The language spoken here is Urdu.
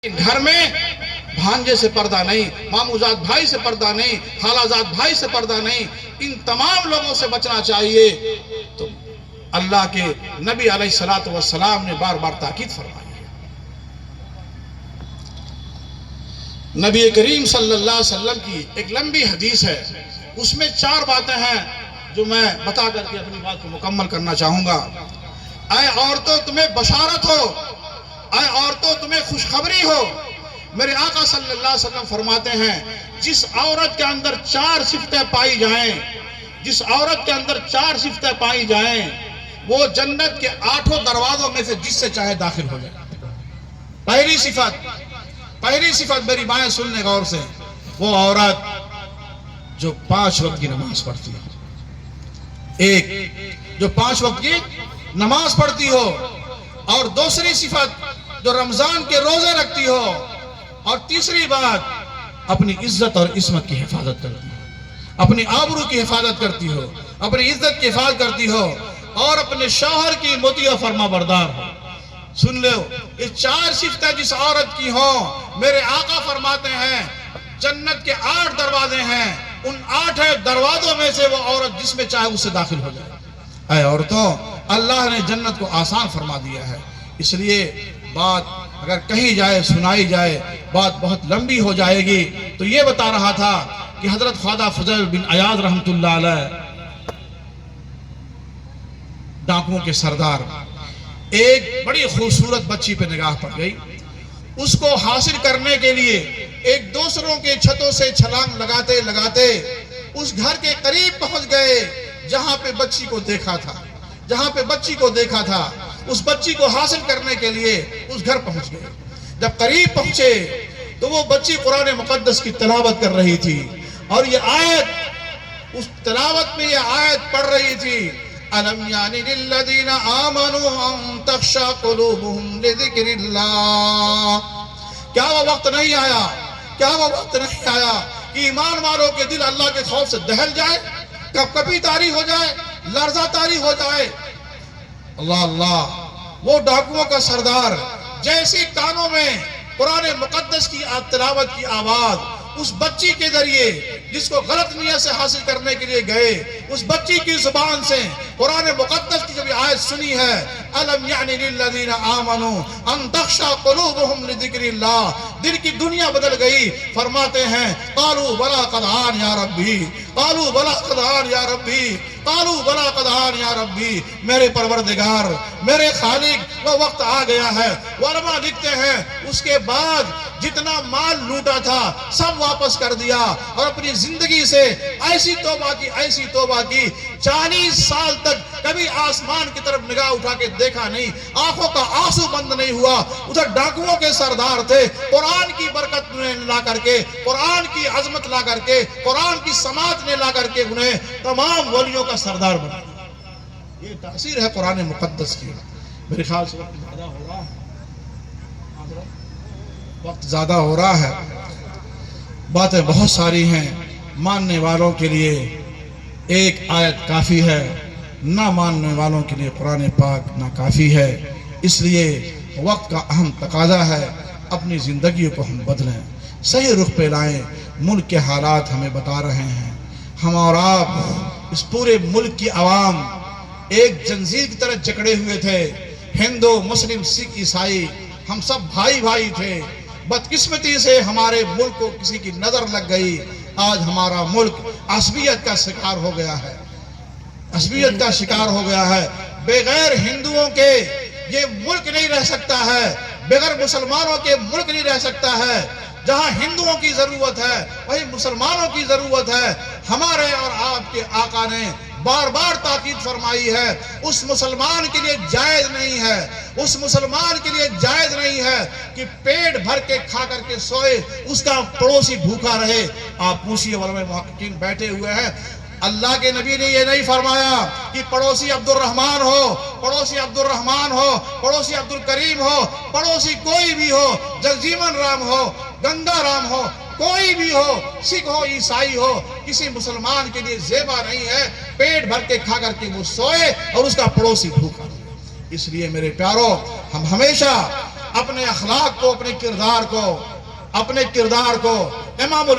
گھر میں بھانجے سے پردہ نہیں، ماموزاد بھائی سے پردہ نہیں، خالازاد بھائی سے پردہ نہیں، ان تمام لوگوں سے بچنا چاہیے۔ تو اللہ کے نبی علیہ السلام نے بار بار تاکید فرمائی ہے۔ نبی کریم صلی اللہ علیہ وسلم کی ایک لمبی حدیث ہے، اس میں 4 باتیں ہیں جو میں بتا کر کے اپنی بات کو مکمل کرنا چاہوں گا۔ اے عورتوں تمہیں بشارت ہو، اے عورتوں تمہیں خوشخبری ہو۔ میرے آقا صلی اللہ علیہ وسلم فرماتے ہیں جس عورت کے اندر 4 صفتیں پائی جائیں، جس عورت کے اندر 4 صفتیں پائی جائیں، وہ جنت کے 8 دروازوں میں سے جس سے چاہے داخل ہو جائے۔ پہلی صفت میری بائیں سننے غور سے، وہ عورت جو 5 وقت کی نماز پڑھتی ہو، جو 5 وقت کی نماز پڑھتی ہو، اور دوسری صفت جو رمضان کے روزے رکھتی ہو، اور تیسری بات اپنی عزت اور عصمت کی حفاظت کرتی ہو، اپنی آبرو کی حفاظت کرتی ہو، اپنی عزت کی حفاظت کرتی ہو، اور اپنے شوہر کی مطیع و فرما بردار ہو۔ سن لو، یہ 4 صفتیں جس عورت کی ہوں، میرے آقا فرماتے ہیں جنت کے 8 دروازے ہیں، ان 8 دروازوں میں سے وہ عورت جس میں چاہے اس سے داخل ہو جائے۔ اے عورتوں، اللہ نے جنت کو آسان فرما دیا ہے، اس لیے بات اگر کہی جائے، سنائی جائے، بات بہت لمبی ہو جائے گی۔ تو یہ بتا رہا تھا کہ حضرت خواجہ فضیل بن عیاض رحمۃ اللہ علیہ، ڈاکوؤں کے سردار، ایک بڑی خوبصورت بچی پہ نگاہ پڑ گئی۔ اس کو حاصل کرنے کے لیے ایک دوسروں کے چھتوں سے چھلانگ لگاتے لگاتے اس گھر کے قریب پہنچ گئے جہاں پہ بچی کو دیکھا تھا، اس بچی کو حاصل کرنے کے لیے اس گھر پہنچ گئے۔ جب قریب پہنچے تو وہ بچی قرآن مقدس کی تلاوت کر رہی تھی، اور یہ آیت، اس تلاوت میں یہ آیت پڑھ رہی تھی، أَلَمْ يَعْنِ لِلَّذِينَ آمَنُوا أَن تَخْشَعَ قُلُوبُهُمْ لِذِكْرِ اللَّهِ۔ کیا وہ وقت نہیں آیا کہ ایمان والوں کے دل اللہ کے خوف سے دہل جائے، کبھی طاری ہو جائے، لرزہ طاری ہو جائے۔ اللہ اللہ، وہ ڈاکوؤں کا سردار جیسی کانوں میں قرآن مقدس کی تلاوت کی آواز اس بچی کے ذریعے، جس کو غلط نیت سے حاصل کرنے کے لیے گئے، اس بچی کی زبان سے قرآن مقدس کی جب آیت سنی ہے، أَلَمْ يَعْنِ لِلَّذِينَ آمَنُوا أَن تَخْشَعَ قُلُوبُهُمْ لِذِكْرِ اللَّهِ، دل کی دنیا بدل گئی۔ فرماتے ہیں قَالُوا بَلَا قَدْ آنَ يَا رَبِّي، قَالُوا بَلَا قَدْ آنَ يَا رَبِّي، قَالُوا بَلَا قَدْ آنَ يَا رَبِّي، میرے پروردگار، میرے خالق، وہ وقت آ گیا ہے۔ علماء لکھتے ہیں اس کے بعد جتنا مال لوٹا تھا سب واپس کر دیا، اور اپنی زندگی سے ایسی توبہ کی 40 سال تک کبھی آسمان کی طرف نگاہ اٹھا کے دیکھا نہیں، آنکھوں کا آنسو بند نہیں ہوا۔ ادھر ڈاکوؤں کے سردار تھے، قرآن کی برکت نے لا کر کے، قرآن کی عظمت لا کر کے، قرآن کی سماعت نے لا کر کے انہیں تمام ولیوں کا سردار بنا دیا۔ یہ تاثیر ہے قرآن مقدس کی۔ میرے خیال سے وقت زیادہ ہو رہا ہے، باتیں بہت ساری ہیں، ماننے والوں کے لیے ایک آیت کافی ہے، نہ ماننے والوں کے لیے قرآن پاک نہ کافی ہے۔ اس لیے وقت کا اہم تقاضا ہے اپنی زندگیوں کو ہم بدلیں، صحیح رخ پہ لائیں۔ ملک کے حالات ہمیں بتا رہے ہیں، ہم اور آپ، اس پورے ملک کی عوام ایک زنجیر کی طرح جکڑے ہوئے تھے، ہندو، مسلم، سکھ، عیسائی، ہم سب بھائی تھے۔ بدقسمتی سے ہمارے ملک کو کسی کی نظر لگ گئی، آج ہمارا ملک عصبیت کا شکار ہو گیا ہے۔ بغیر ہندوؤں کے یہ ملک نہیں رہ سکتا ہے، بغیر مسلمانوں کے ملک نہیں رہ سکتا ہے۔ جہاں ہندوؤں کی ضرورت ہے وہیں مسلمانوں کی ضرورت ہے۔ ہمارے اور آپ کے آقا نے بار بار تاکید فرمائی ہے، اس مسلمان کے لیے جائز نہیں ہے کہ پیٹ بھر کے کھا کر کے سوئے، اس کا پڑوسی بھوکا رہے۔ آپ پوچھئے، علماء محققین بیٹھے ہوئے ہیں، اللہ کے نبی نے یہ نہیں فرمایا کہ پڑوسی عبد الرحمن ہو، پڑوسی عبد الکریم ہو، پڑوسی کوئی بھی ہو، جگجیون رام ہو، گنگا رام ہو، کوئی بھی ہو، سکھ ہو، عیسائی ہو، کسی مسلمان کے لیے زیبا نہیں ہے پیٹ بھر کے کھا کر کے وہ سوئے اور اس کا پڑوسی بھوکا۔ اس لیے میرے پیارو، ہم ہمیشہ اپنے اخلاق کو، اپنے کردار کو امام